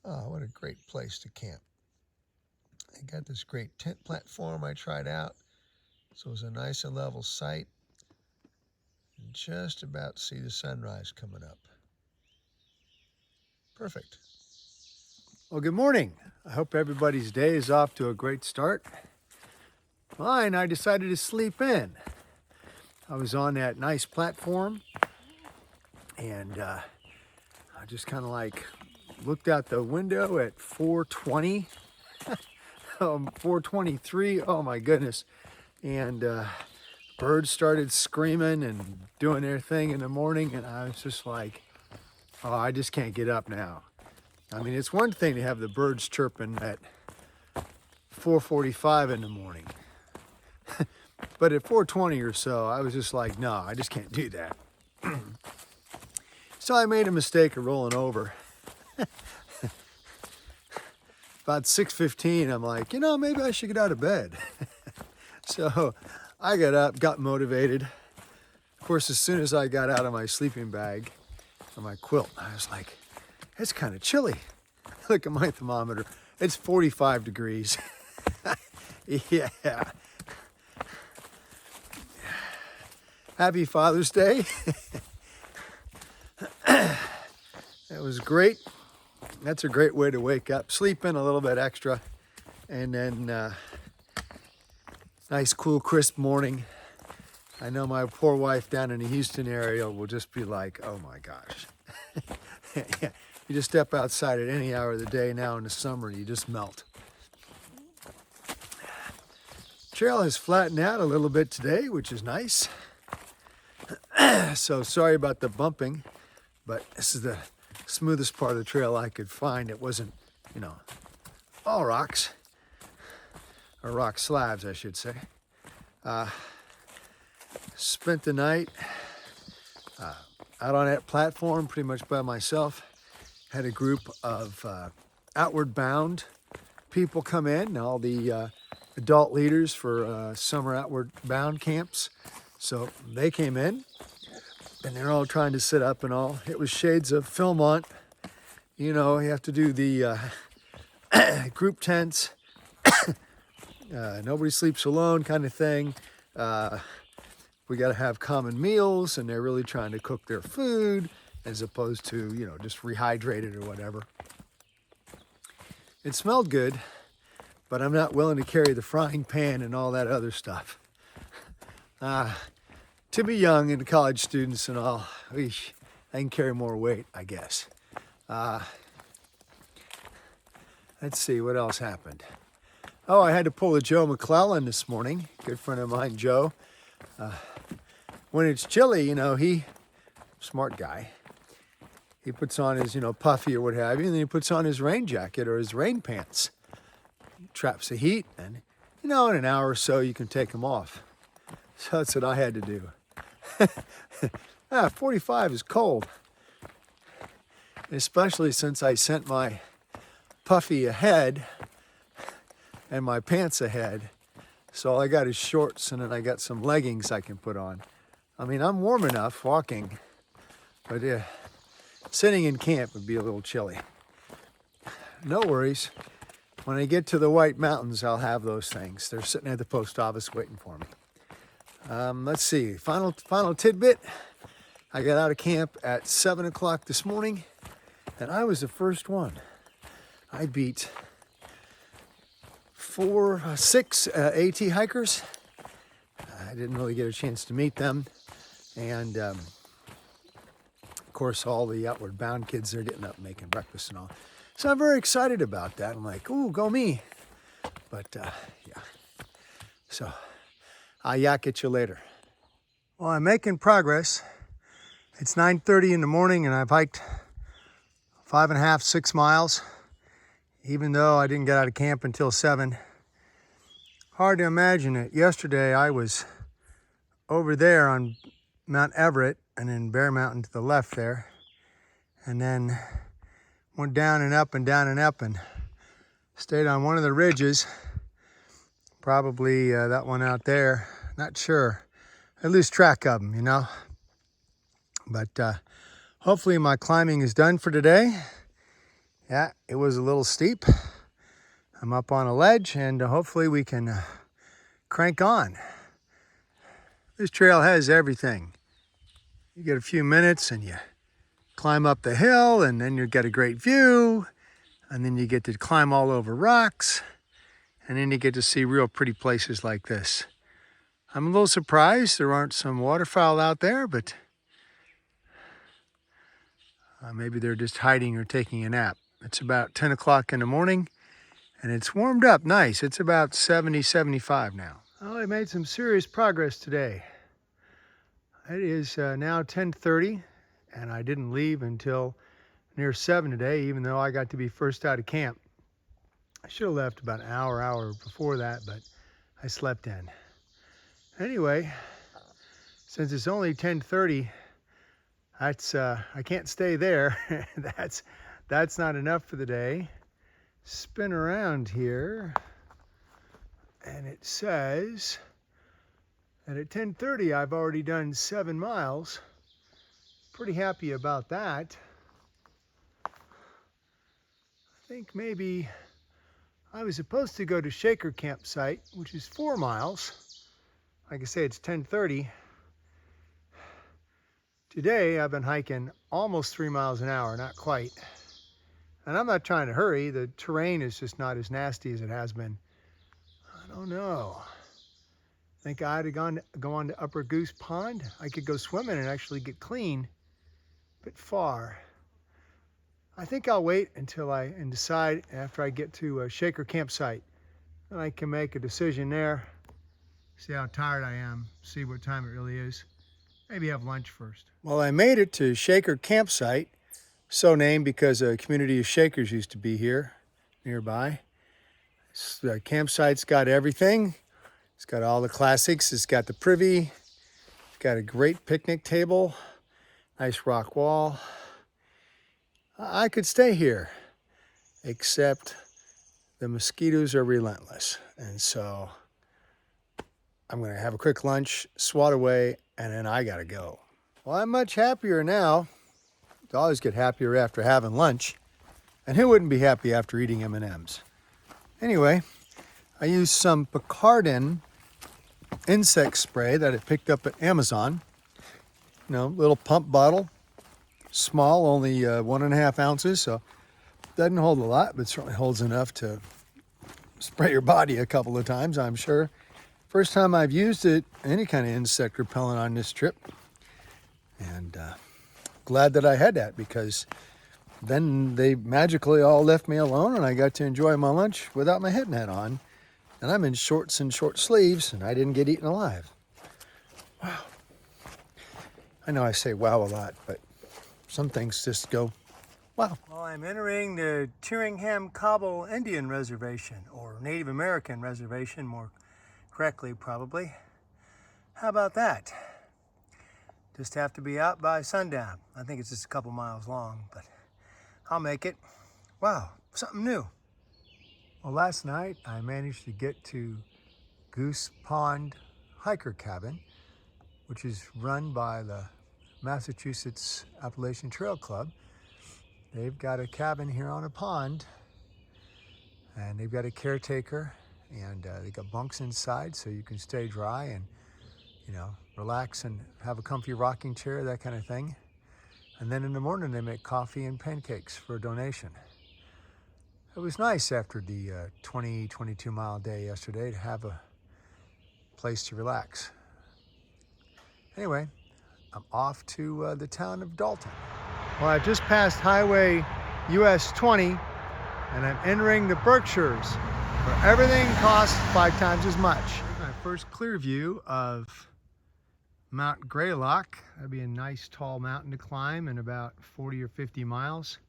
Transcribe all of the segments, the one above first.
Oh, what a great place to camp. I got this great tent platform I tried out, so it was a nice and level site. And just about see the sunrise coming up. Perfect. Well, good morning. I hope everybody's day is off to a great start. Mine, I decided to sleep in. I was on that nice platform and I just kind of like looked out the window at 4:20, 4:23. Oh my goodness. And birds started screaming and doing their thing in the morning. And I was just like, oh, I just can't get up now. I mean, it's one thing to have the birds chirping at 4:45 in the morning. But at 4:20 or so, I was just like, no, I just can't do that. So I made a mistake of rolling over. About 6:15, I'm like, maybe I should get out of bed. So I got up, got motivated. Of course, as soon as I got out of my sleeping bag or my quilt, I was like, it's kind of chilly. Look at my thermometer. It's 45 degrees. Yeah. Happy Father's Day. That was great. That's a great way to wake up. Sleep in a little bit extra. And then nice, cool, crisp morning. I know my poor wife down in the Houston area will just be like, oh my gosh. Yeah. You just step outside at any hour of the day now in the summer, you just melt. Trail has flattened out a little bit today, which is nice. So sorry about the bumping, but this is the smoothest part of the trail I could find. It wasn't, all rocks, or rock slabs, I should say. Spent the night out on that platform pretty much by myself. Had a group of outward bound people come in, all the adult leaders for summer outward bound camps. So they came in and they're all trying to sit up and all. It was shades of Philmont. You have to do the group tents, nobody sleeps alone kind of thing. We got to have common meals, and they're really trying to cook their food as opposed to, just rehydrate it or whatever. It smelled good, but I'm not willing to carry the frying pan and all that other stuff. To be young and college students and all, I can carry more weight, I guess. Let's see, what else happened? Oh, I had to pull a Joe McClellan this morning, good friend of mine, Joe. When it's chilly, he, smart guy, he puts on his, puffy or what have you, and then he puts on his rain jacket or his rain pants. Traps the heat, and, in an hour or so, you can take them off. So that's what I had to do. 45 is cold. Especially since I sent my puffy ahead and my pants ahead. So all I got is shorts, and then I got some leggings I can put on. I mean, I'm warm enough walking, but sitting in camp would be a little chilly. No worries. When I get to the White Mountains, I'll have those things. They're sitting at the post office waiting for me. Let's see, final tidbit. I got out of camp at 7 o'clock this morning, and I was the first one. I beat 6 AT hikers. I didn't really get a chance to meet them. And of course, all the outward bound kids, they're getting up and making breakfast and all. So I'm very excited about that. I'm like, ooh, go me. But yeah. So I'll yak at you later. Well, I'm making progress. It's 9:30 in the morning and I've hiked 5.5, 6 miles, even though I didn't get out of camp until 7. Hard to imagine it. Yesterday I was over there on Mount Everett and then Bear Mountain to the left there, and then went down and up and down and up and stayed on one of the ridges, probably that one out there, not sure. I lose track of them, But hopefully my climbing is done for today, Yeah, it was a little steep. I'm up on a ledge, and hopefully we can crank on. This trail has everything. You get a few minutes and you climb up the hill, and then you get a great view, and then you get to climb all over rocks, and then you get to see real pretty places like this. I'm a little surprised there aren't some waterfowl out there, but maybe they're just hiding or taking a nap. It's about 10 o'clock in the morning, and it's warmed up nice. It's about 70, 75 now. Well, I made some serious progress today. It is now 10:30, and I didn't leave until near 7 today, even though I got to be first out of camp. I should have left about an hour before that, but I slept in. Anyway, since it's only 10:30, I can't stay there. That's not enough for the day. Spin around here, and it says that at 10:30 I've already done 7 miles. Pretty happy about that. I think maybe I was supposed to go to Shaker Campsite, which is 4 miles. Like I say, it's 10:30. Today I've been hiking almost 3 miles an hour, not quite. And I'm not trying to hurry. The terrain is just not as nasty as it has been. I don't know. I think I ought to go on to Upper Goose Pond. I could go swimming and actually get clean. A bit far. I think I'll wait until and decide after I get to a Shaker Campsite. Then I can make a decision there. See how tired I am. See what time it really is. Maybe have lunch first. Well, I made it to Shaker Campsite, so named because a community of Shakers used to be here, nearby. The campsite's got everything. It's got all the classics. It's got the privy. It's got a great picnic table. Nice rock wall. I could stay here, except the mosquitoes are relentless. And so I'm going to have a quick lunch, swat away, and then I got to go. Well, I'm much happier now. I always get happier after having lunch. And who wouldn't be happy after eating M&Ms? Anyway, I used some Picardin insect spray that I picked up at Amazon. You know, little pump bottle. Small, only 1.5 ounces, so doesn't hold a lot, but certainly holds enough to spray your body a couple of times, I'm sure. First time I've used it, any kind of insect repellent on this trip. And glad that I had that, because then they magically all left me alone and I got to enjoy my lunch without my head net on. And I'm in shorts and short sleeves, and I didn't get eaten alive. Wow. I know I say wow a lot, but some things just go, wow. Well, I'm entering the Tyringham Cobble Indian Reservation, or Native American Reservation, more correctly probably. How about that? Just have to be out by sundown. I think it's just a couple miles long, but I'll make it. Wow, something new. Well, last night I managed to get to Goose Pond Hiker Cabin, which is run by the Massachusetts Appalachian Trail Club. They've got a cabin here on a pond, and they've got a caretaker, and they got bunks inside so you can stay dry and, you know, relax and have a comfy rocking chair, that kind of thing. And then in the morning they make coffee and pancakes for a donation. It was nice after the 22 mile day yesterday to have a place to relax. Anyway, I'm off to the town of Dalton. Well, I just passed Highway US 20, and I'm entering the Berkshires, where everything costs 5 times as much. Here's my first clear view of Mount Greylock. That'd be a nice tall mountain to climb in about 40 or 50 miles.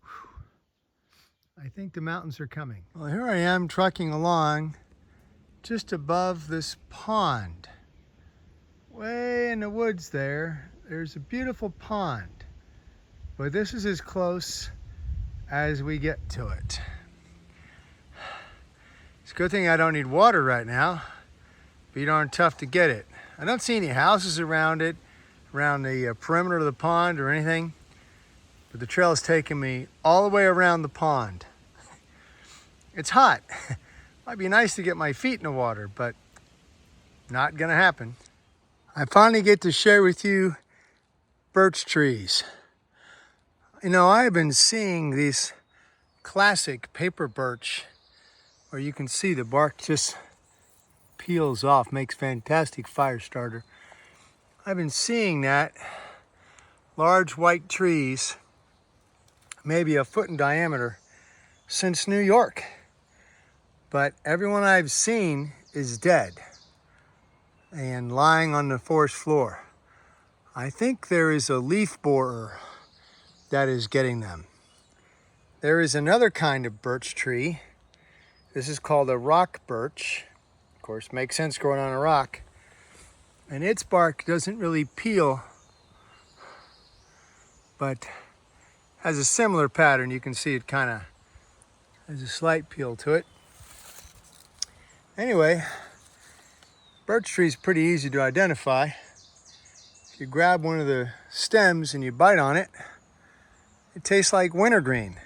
Whew. I think the mountains are coming. Well, here I am trucking along just above this pond. Way in the woods there's a beautiful pond, but this is as close as we get to it. It's a good thing I don't need water right now. Be darn tough to get it. I don't see any houses around it, around the perimeter of the pond or anything. but the trail is taking me all the way around the pond. It's hot. Might be nice to get my feet in the water, but not gonna happen. I finally get to share with you birch trees. You know, I've been seeing these classic paper birch where you can see the bark just peels off, makes fantastic fire starter. I've been seeing that, large white trees, maybe a foot in diameter, since New York. But everyone I've seen is dead and lying on the forest floor. I think there is a leaf borer that is getting them. There is another kind of birch tree. This is called a rock birch. Of course, makes sense growing on a rock. And its bark doesn't really peel, but has a similar pattern. You can see it kind of has a slight peel to it. Anyway, birch tree is pretty easy to identify. If you grab one of the stems and you bite on it, it tastes like wintergreen.